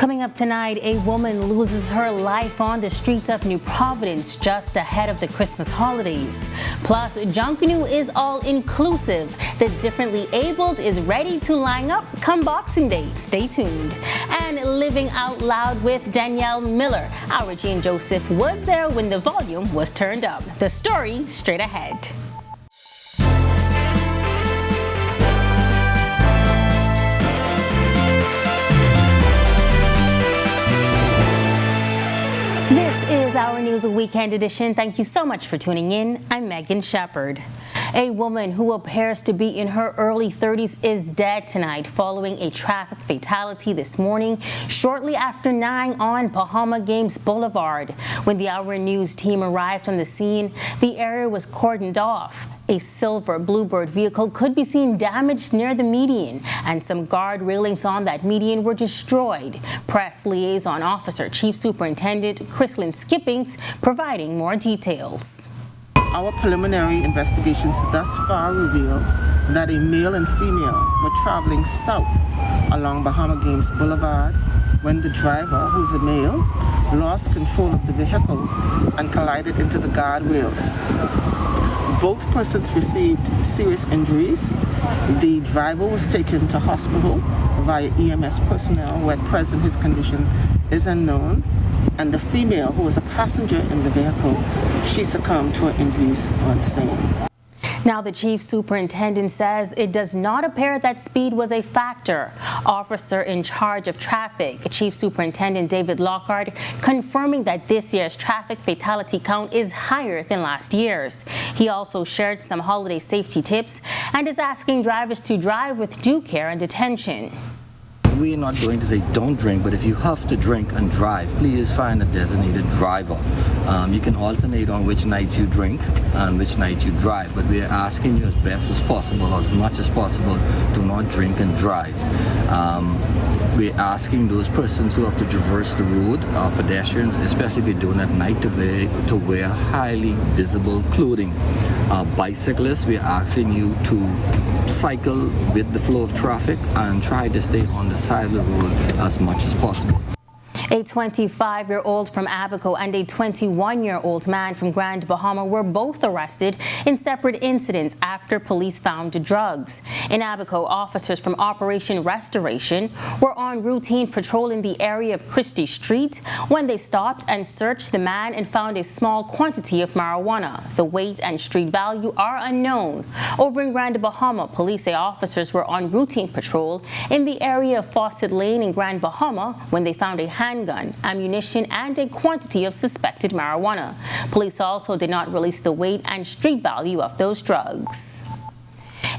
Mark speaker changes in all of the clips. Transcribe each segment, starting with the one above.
Speaker 1: Coming up tonight, a woman loses her life on the streets of New Providence just ahead of the Christmas holidays. Plus, Junkanoo is all-inclusive. The differently abled is ready to line up come Boxing Day. Stay tuned. And living out loud with Danielle Miller. Our Jane Joseph was there when the volume was turned up. The story straight ahead. Our News Weekend Edition. Thank you so much for tuning in. I'm Megan Shepard. A woman who appears to be in her early 30s is dead tonight following a traffic fatality this morning shortly after 9 on Bahamas Boulevard. When the Our News team arrived on the scene, the area was cordoned off. A silver Bluebird vehicle could be seen damaged near the median, and some guard railings on that median were destroyed. Press Liaison Officer Chief Superintendent Chrislyn Skippings providing more details.
Speaker 2: Our preliminary investigations thus far reveal that a male and female were traveling south along Bahamas Boulevard when the driver, who is a male, lost control of the vehicle and collided into the guardrails. Both persons received serious injuries. The driver was taken to hospital via EMS personnel, where at present his condition is unknown. And the female, who was a passenger in the vehicle, she succumbed to her injuries on scene.
Speaker 1: Now, the chief superintendent says it does not appear that speed was a factor. Officer in charge of traffic, Chief Superintendent David Lockhart, confirming that this year's traffic fatality count is higher than last year's. He also shared some holiday safety tips and is asking drivers to drive with due care and attention.
Speaker 3: We're not going to say don't drink, but if you have to drink and drive, please find a designated driver. You can alternate on which night you drink and which night you drive, but we're asking you as best as possible, as much as possible, do not drink and drive. We're asking those persons who have to traverse the road, pedestrians, especially if you're doing it at night, to wear highly visible clothing. Bicyclists, we're asking you to cycle with the flow of traffic and try to stay on the side of the road as much as possible.
Speaker 1: A 25-year-old from Abaco and a 21-year-old man from Grand Bahama were both arrested in separate incidents after police found drugs. In Abaco, officers from Operation Restoration were on routine patrol in the area of Christie Street when they stopped and searched the man and found a small quantity of marijuana. The weight and street value are unknown. Over in Grand Bahama, police say officers were on routine patrol in the area of Fawcett Lane in Grand Bahama when they found a handgun, ammunition, and a quantity of suspected marijuana. Police also did not release the weight and street value of those drugs.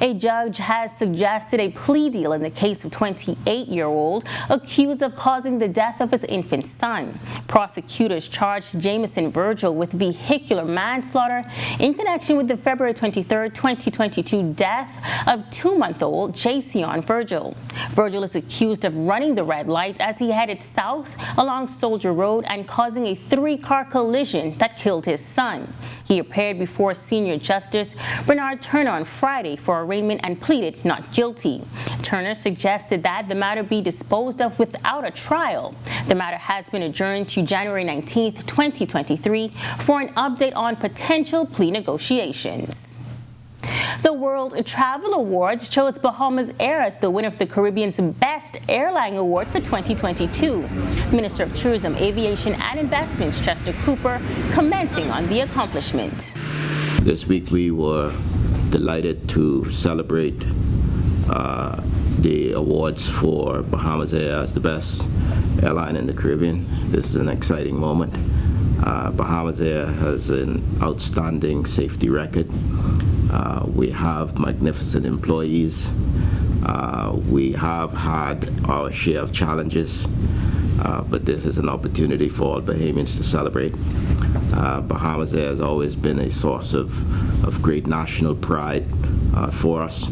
Speaker 1: A judge has suggested a plea deal in the case of 28-year-old accused of causing the death of his infant son. Prosecutors charged Jameson Virgil with vehicular manslaughter in connection with the February 23, 2022 death of 2-month-old Jason Virgil. Virgil is accused of running the red light as he headed south along Soldier Road and causing a 3-car collision that killed his son. He appeared before Senior Justice Bernard Turner on Friday for arraignment and pleaded not guilty. Turner suggested that the matter be disposed of without a trial. The matter has been adjourned to January 19, 2023 for an update on potential plea negotiations. The World Travel Awards chose Bahamasair as the winner of the Caribbean's Best Airline Award for 2022. Minister of Tourism, Aviation and Investments Chester Cooper commenting on the accomplishment.
Speaker 4: This week we were delighted to celebrate the awards for Bahamasair as the best airline in the Caribbean. This is an exciting moment. Bahamasair has an outstanding safety record. We have magnificent employees. We have had our share of challenges, but this is an opportunity for all Bahamians to celebrate. Bahamasair has always been a source of great national pride for us.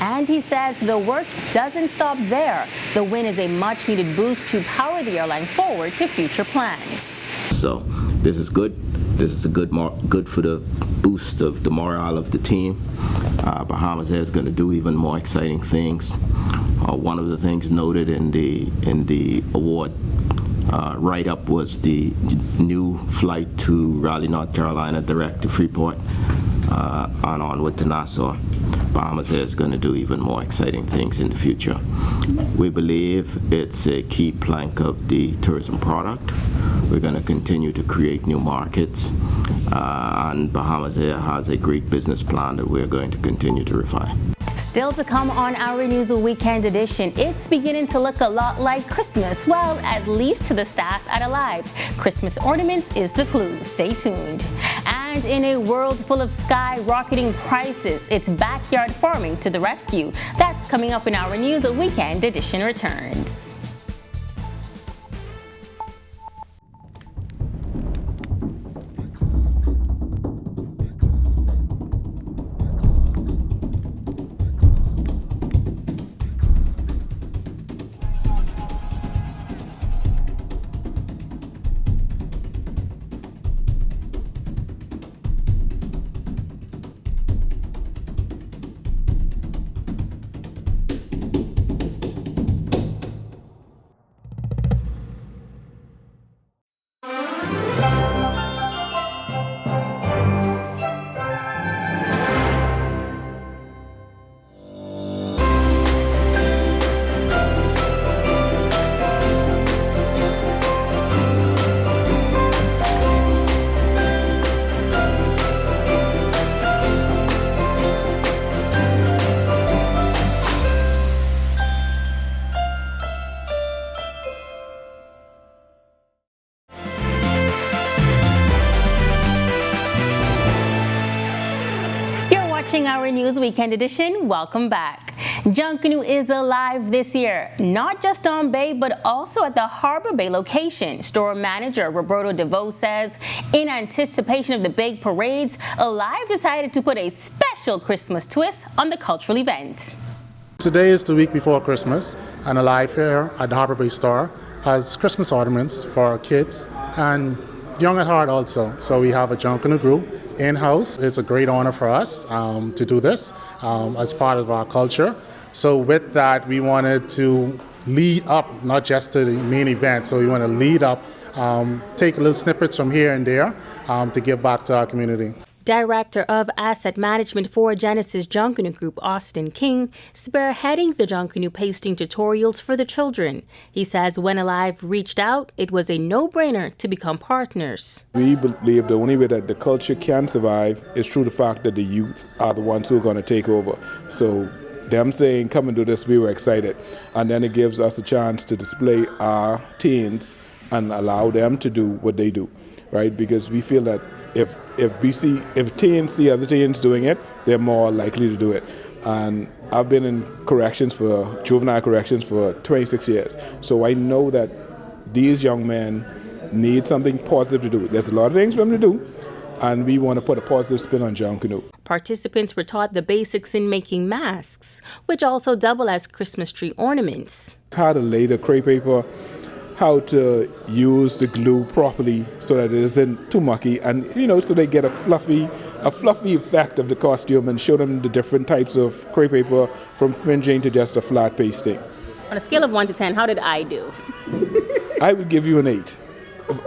Speaker 1: And he says the work doesn't stop there. The win is a much-needed boost to power the airline forward to future plans. So
Speaker 4: this is good. This is good for the boost of the morale of the team. Bahamasair is going to do even more exciting things One of the things noted in the award write-up was the new flight to Raleigh, North Carolina, direct to Freeport, and onward to Nassau. Bahamasair is going to do even more exciting things in the future. We believe it's a key plank of the tourism product. We're going to continue to create new markets, and Bahamasair has a great business plan that we're going to continue to refine.
Speaker 1: Still to come on Our News Weekend Edition, it's beginning to look a lot like Christmas. Well, at least to the staff at Alive. Christmas ornaments is the clue. Stay tuned. And in a world full of skyrocketing prices, it's backyard farming to the rescue. That's coming up in Our News Weekend Edition returns. Our News Weekend Edition, welcome back. Junkanoo is alive this year, not just on Bay, but also at the Harbor Bay location. Store manager Roberto DeVoe says, in anticipation of the big parades, Alive decided to put a special Christmas twist on the cultural event.
Speaker 5: Today is the week before Christmas, and Alive here at the Harbor Bay store has Christmas ornaments for our kids and young at heart also. So we have a Junkanoo group in-house. It's a great honor for us to do this as part of our culture. So with that, we wanted to lead up, not just to the main event, so we want to lead up, take little snippets from here and there to give back to our community.
Speaker 1: Director of Asset Management for Genesis Junkanoo Group, Austin King, spearheading the Junkanoo pasting tutorials for the children. He says when Alive reached out, it was a no-brainer to become partners.
Speaker 6: We believe the only way that the culture can survive is through the fact that the youth are the ones who are going to take over. So them saying, come and do this, we were excited. And then it gives us a chance to display our teens and allow them to do what they do, right? Because we feel that if teens see other teens doing it, they're more likely to do it. And I've been in juvenile corrections for 26 years. So I know that these young men need something positive to do. There's a lot of things for them to do, and we want to put a positive spin on Junkanoo.
Speaker 1: Participants were taught the basics in making masks, which also double as Christmas tree ornaments.
Speaker 6: How to lay the crepe paper, how to use the glue properly so that it isn't too mucky, and so they get a fluffy effect of the costume, and show them the different types of crepe paper from fringing to just a flat pasting.
Speaker 1: On a scale of 1 to 10, how did I do?
Speaker 6: I would give you an 8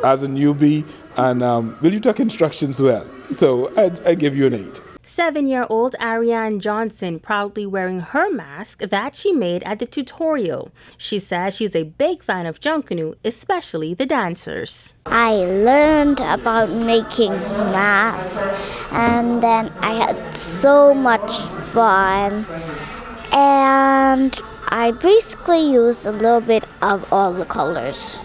Speaker 6: as a newbie, and will you take instructions well? So I'd give you an 8.
Speaker 1: 7-year-old Ariane Johnson proudly wearing her mask that she made at the tutorial. She says she's a big fan of Junkanoo, especially the dancers.
Speaker 7: I learned about making masks, and then I had so much fun, and I basically used a little bit of all the colors.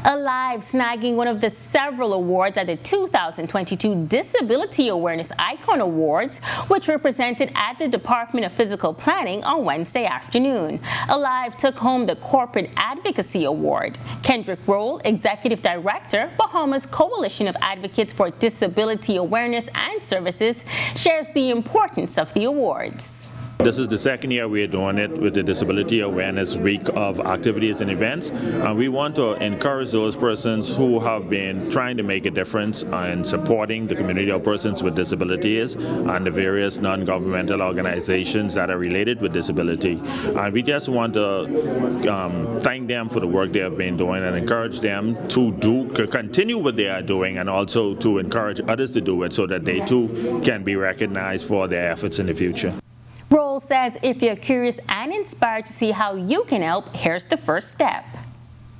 Speaker 1: Alive snagging one of the several awards at the 2022 Disability Awareness Icon Awards, which were presented at the Department of Physical Planning on Wednesday afternoon. Alive took home the Corporate Advocacy Award. Kendrick Roll, Executive Director, Bahamas Coalition of Advocates for Disability Awareness and Services, shares the importance of the awards.
Speaker 8: This is the second year we are doing it with the Disability Awareness Week of activities and events. And we want to encourage those persons who have been trying to make a difference in supporting the community of persons with disabilities and the various non-governmental organizations that are related with disability. And we just want to thank them for the work they have been doing and encourage them to continue what they are doing, and also to encourage others to do it so that they too can be recognized for their efforts in the future.
Speaker 1: Roll says if you're curious and inspired to see how you can help, here's the first step.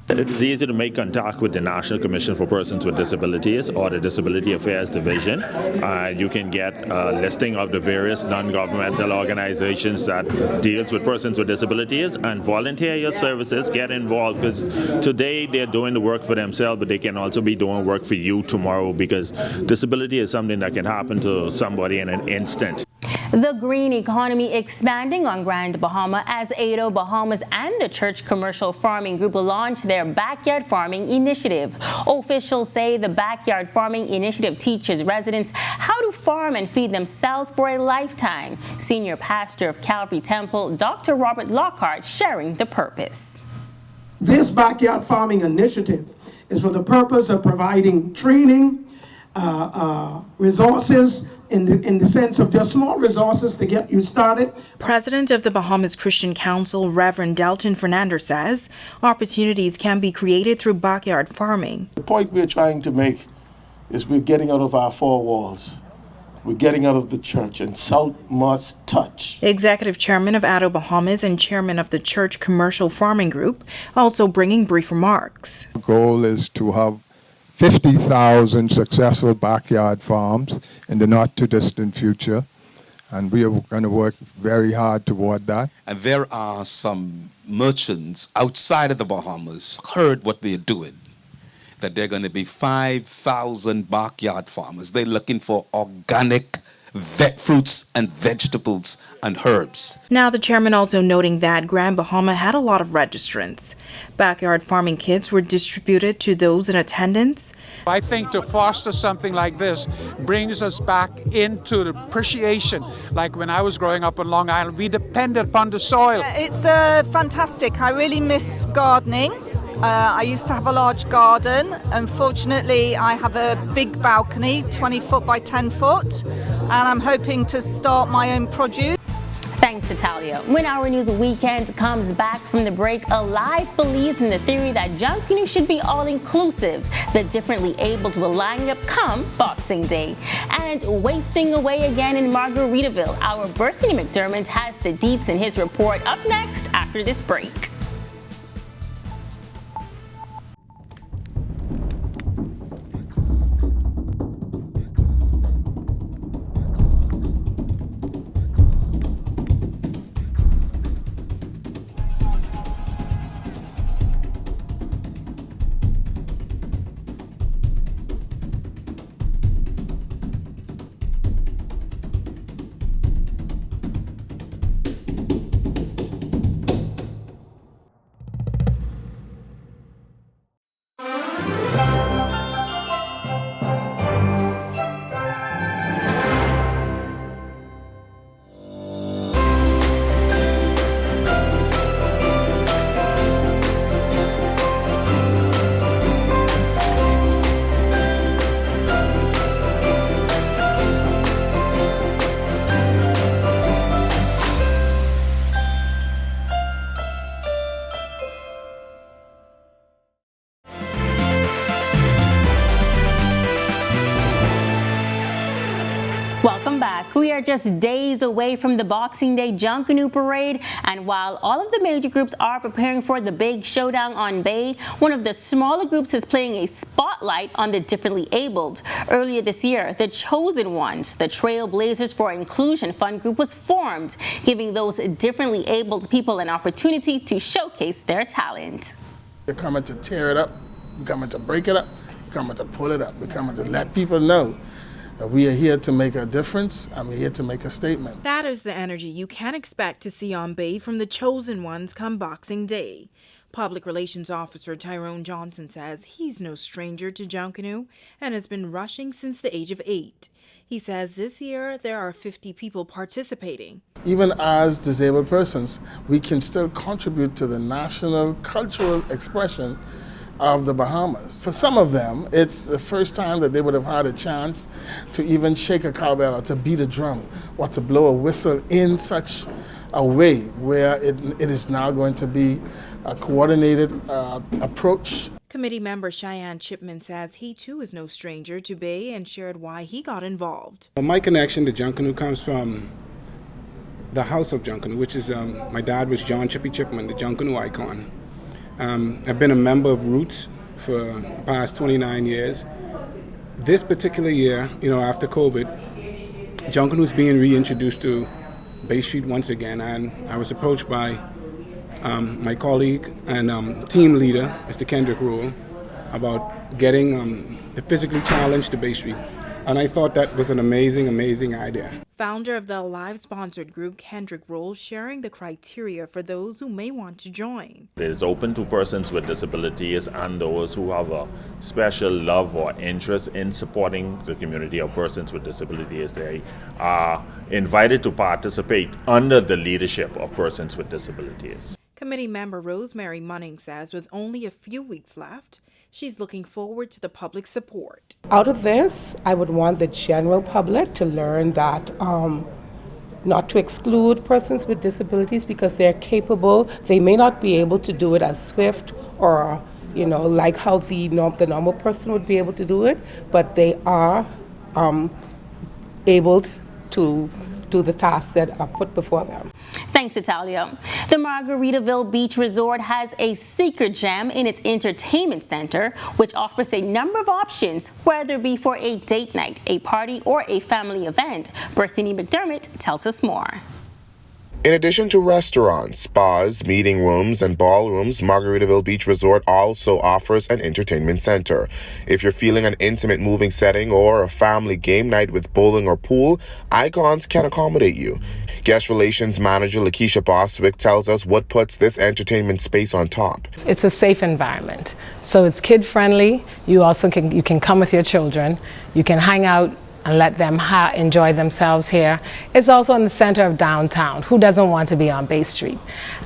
Speaker 8: It is easy to make contact with the National Commission for Persons with Disabilities or the Disability Affairs Division. You can get a listing of the various non-governmental organizations that deals with persons with disabilities and volunteer your services, get involved, because today they're doing the work for themselves, but they can also be doing work for you tomorrow, because disability is something that can happen to somebody in an instant.
Speaker 1: The green economy expanding on Grand Bahama as Ado Bahamas and the Church Commercial Farming Group launched their backyard farming initiative. Officials say the backyard farming initiative teaches residents how to farm and feed themselves for a lifetime. Senior pastor of Calvary Temple, Dr. Robert Lockhart, sharing the purpose.
Speaker 9: This backyard farming initiative is for the purpose of providing training, resources, in the sense of just small resources to get you started.
Speaker 10: President of the Bahamas Christian Council, Reverend Delton Fernandez, says opportunities can be created through backyard farming.
Speaker 11: The point we're trying to make is we're getting out of our four walls. We're getting out of the church, and South must touch.
Speaker 10: Executive Chairman of Ado Bahamas and Chairman of the Church Commercial Farming Group also bringing brief remarks.
Speaker 12: The goal is to have 50,000 successful backyard farms in the not-too-distant future, and we are going to work very hard toward that.
Speaker 13: And there are some merchants outside of the Bahamas heard what we're doing, that there are going to be 5,000 backyard farmers. They're looking for organic fruits and vegetables and herbs.
Speaker 10: Now the chairman also noting that Grand Bahama had a lot of registrants. Backyard farming kits were distributed to those in attendance.
Speaker 14: I think to foster something like this brings us back into the appreciation. Like when I was growing up on Long Island, we depended upon the soil.
Speaker 15: It's fantastic. I really miss gardening. I used to have a large garden. Unfortunately, I have a big balcony, 20 foot by 10 foot, and I'm hoping to start my own produce.
Speaker 1: Thanks, Italia. When Our News Weekend comes back from the break, Alive believes in the theory that Junkanoo should be all-inclusive. The differently abled will line up come Boxing Day. And wasting away again in Margaritaville, our Berthany McDermott has the deets in his report up next after this break. Welcome back. We are just days away from the Boxing Day Junkanoo Parade, and while all of the major groups are preparing for the big showdown on Bay, one of the smaller groups is playing a spotlight on the differently abled. Earlier this year, the Chosen Ones, the Trailblazers for Inclusion Fund group, was formed, giving those differently abled people an opportunity to showcase their talent.
Speaker 16: We're coming to tear it up, we're coming to break it up, we're coming to pull it up, we're coming to let people know that we are here to make a difference, and we're here to make a statement.
Speaker 10: That is the energy you can expect to see on Bay from the Chosen Ones come Boxing Day. Public Relations Officer Tyrone Johnson says he's no stranger to Junkanoo and has been rushing since the age of 8. He says this year there are 50 people participating.
Speaker 16: Even as disabled persons, we can still contribute to the national cultural expression of the Bahamas. For some of them, it's the first time that they would have had a chance to even shake a cowbell or to beat a drum or to blow a whistle in such a way where it is now going to be a coordinated approach.
Speaker 10: Committee member Cheyenne Chipman says he too is no stranger to Bay and shared why he got involved.
Speaker 17: Well, my connection to Junkanoo comes from the house of Junkanoo, which is, my dad was John Chippy Chipman, the Junkanoo icon. I've been a member of Roots for the past 29 years. This particular year, after COVID, Junkanoo's being reintroduced to Bay Street once again, and I was approached by my colleague and team leader, Mr. Kendrick Rule, about getting the physically challenged to Bay Street. And I thought that was an amazing idea.
Speaker 10: Founder of the Alive sponsored group, Kendrick Rule, sharing the criteria for those who may want to join.
Speaker 8: It is open to persons with disabilities and those who have a special love or interest in supporting the community of persons with disabilities. They are invited to participate under the leadership of persons with disabilities.
Speaker 10: Committee member Rosemary Munning says with only a few weeks left, she's looking forward to the public support.
Speaker 18: Out of this, I would want the general public to learn that not to exclude persons with disabilities because they're capable. They may not be able to do it as swift or, like how the normal person would be able to do it, but they are able to do the tasks that are put before them.
Speaker 1: Thanks, Italia. The Margaritaville Beach Resort has a secret gem in its entertainment center, which offers a number of options, whether it be for a date night, a party, or a family event. Berthany McDermott tells us more.
Speaker 19: In addition to restaurants, spas, meeting rooms, and ballrooms, Margaritaville Beach Resort also offers an entertainment center. If you're feeling an intimate moving setting or a family game night with bowling or pool, Icons can accommodate you. Guest Relations Manager Lakeisha Bostwick tells us what puts this entertainment space on top.
Speaker 20: It's a safe environment, so it's kid-friendly. You can come with your children. You can hang out and let them enjoy themselves here. It's also in the center of downtown. Who doesn't want to be on Bay Street?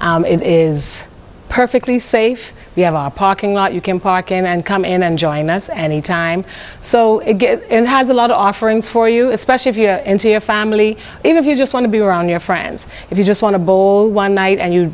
Speaker 20: It is perfectly safe. We have our parking lot you can park in and come in and join us anytime. So it has a lot of offerings for you, especially if you're into your family, even if you just want to be around your friends. If you just want to bowl one night and you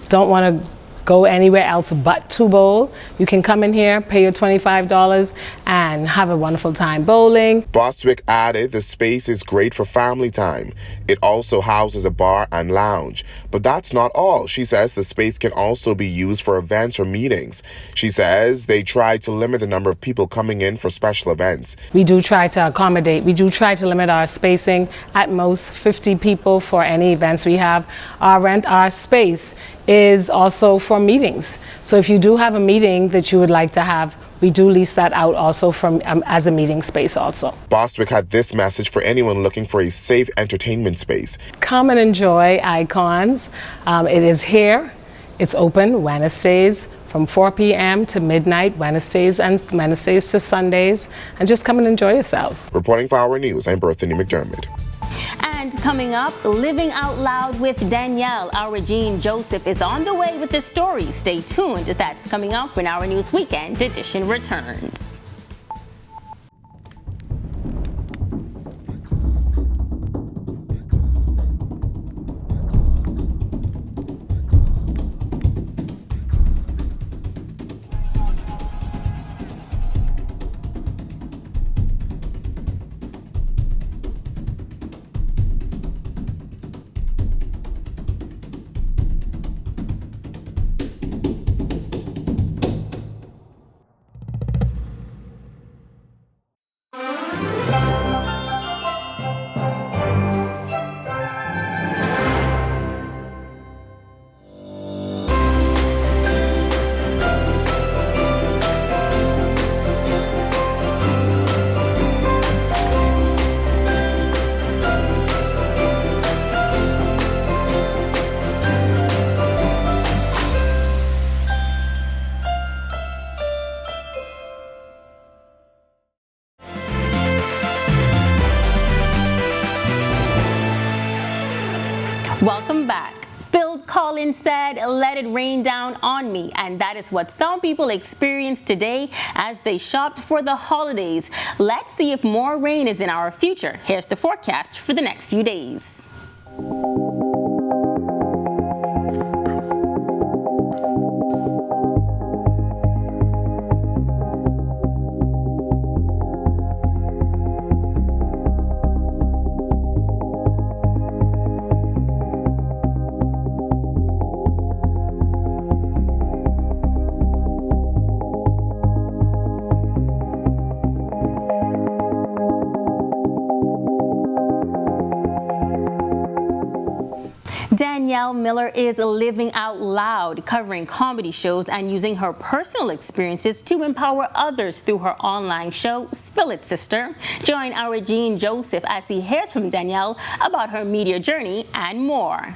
Speaker 20: don't want to go anywhere else but to bowl, you can come in here, pay your $25 and have a wonderful time bowling.
Speaker 19: Bostwick added the space is great for family time. It also houses a bar and lounge. But that's not all. She says the space can also be used for events or meetings. She says they try to limit the number of people coming in for special events.
Speaker 20: We do try to accommodate. We do try to limit our spacing at most 50 people for any events we have. Our space is also for meetings. So if you do have a meeting that you would like to have, we do lease that out also from as a meeting space also.
Speaker 19: Bostwick had this message for anyone looking for a safe entertainment space.
Speaker 20: Come and enjoy Icons. It is here. It's open Wednesdays from 4 p.m. to midnight, Wednesdays to Sundays, and just come and enjoy yourselves.
Speaker 19: Reporting for Our News, I'm Berthany McDermott.
Speaker 1: And coming up, Living Out Loud with Danielle. Our Jean Joseph is on the way with the story. Stay tuned. That's coming up when Our News Weekend Edition returns. Welcome back. Phil Collins said, "Let it rain down on me," and that is what some people experienced today as they shopped for the holidays. Let's see if more rain is in our future. Here's the forecast for the next few days. Danielle Miller is living out loud, covering comedy shows and using her personal experiences to empower others through her online show, Spill It, Sister. Join our Gene Joseph as he hears from Danielle about her media journey and more.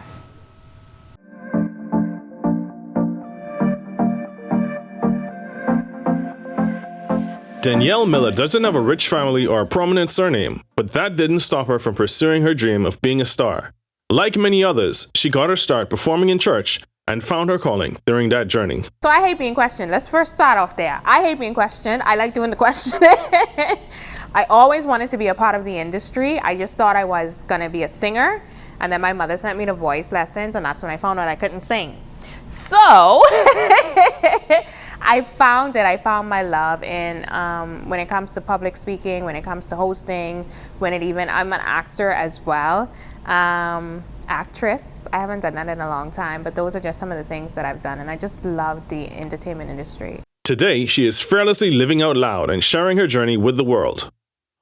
Speaker 21: Danielle Miller doesn't have a rich family or a prominent surname, but that didn't stop her from pursuing her dream of being a star. Like many others, she got her start performing in church and found her calling during that journey.
Speaker 22: So I hate being questioned. Let's first start off there. I hate being questioned. I like doing the questioning. I always wanted to be a part of the industry. I just thought I was going to be a singer. And then my mother sent me to voice lessons, and that's when I found out I couldn't sing. So I found my love in when it comes to public speaking, when it comes to hosting, I'm an actor as well. Actress, I haven't done that in a long time, but those are just some of the things that I've done, and I just love the entertainment industry.
Speaker 21: Today, she is fearlessly living out loud and sharing her journey with the world.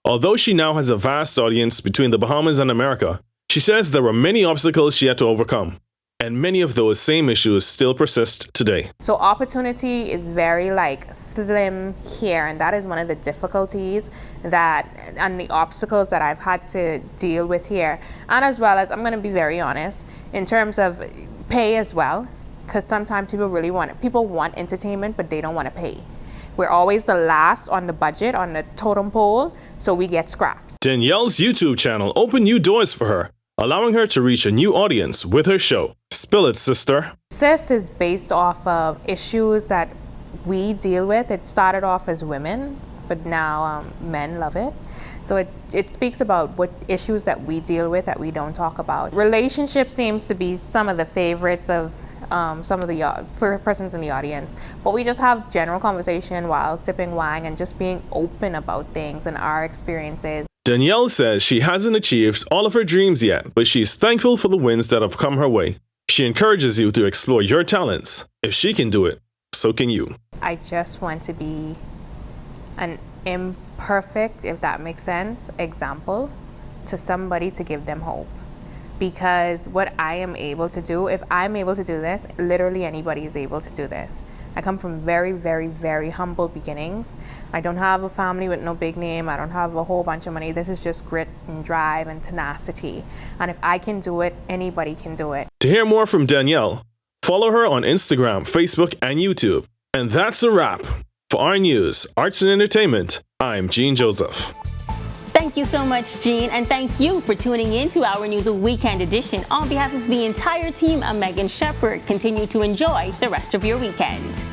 Speaker 21: Although she now has a vast audience between the Bahamas and America, she says there were many obstacles she had to overcome, and many of those same issues still persist today.
Speaker 22: So opportunity is very slim here, and that is one of the difficulties and the obstacles that I've had to deal with here. And as well as, I'm going to be very honest, in terms of pay as well, because sometimes people want entertainment, but they don't want to pay. We're always the last on the budget, on the totem pole, so we get scraps.
Speaker 21: Danielle's YouTube channel opened new doors for her, allowing her to reach a new audience with her show, Spill It, Sister.
Speaker 22: Sis is based off of issues that we deal with. It started off as women, but now men love it. So it speaks about what issues that we deal with that we don't talk about. Relationship seems to be some of the favorites of some of the persons in the audience, but we just have general conversation while sipping wine and just being open about things and our experiences.
Speaker 21: Danielle says she hasn't achieved all of her dreams yet, but she's thankful for the wins that have come her way. She encourages you to explore your talents. If she can do it, so can you.
Speaker 22: I just want to be an imperfect, if that makes sense, example to somebody to give them hope. Because what I am able to do, if I'm able to do this, literally anybody is able to do this. I come from very, very, very humble beginnings. I don't have a family with no big name. I don't have a whole bunch of money. This is just grit and drive and tenacity. And if I can do it, anybody can do it.
Speaker 21: To hear more from Danielle, follow her on Instagram, Facebook, and YouTube. And that's a wrap. For Our News, Arts and Entertainment, I'm Gene Joseph.
Speaker 1: Thank you so much, Gene, and thank you for tuning in to Our News Weekend Edition. On behalf of the entire team, I'm Megan Shepherd. Continue to enjoy the rest of your weekend.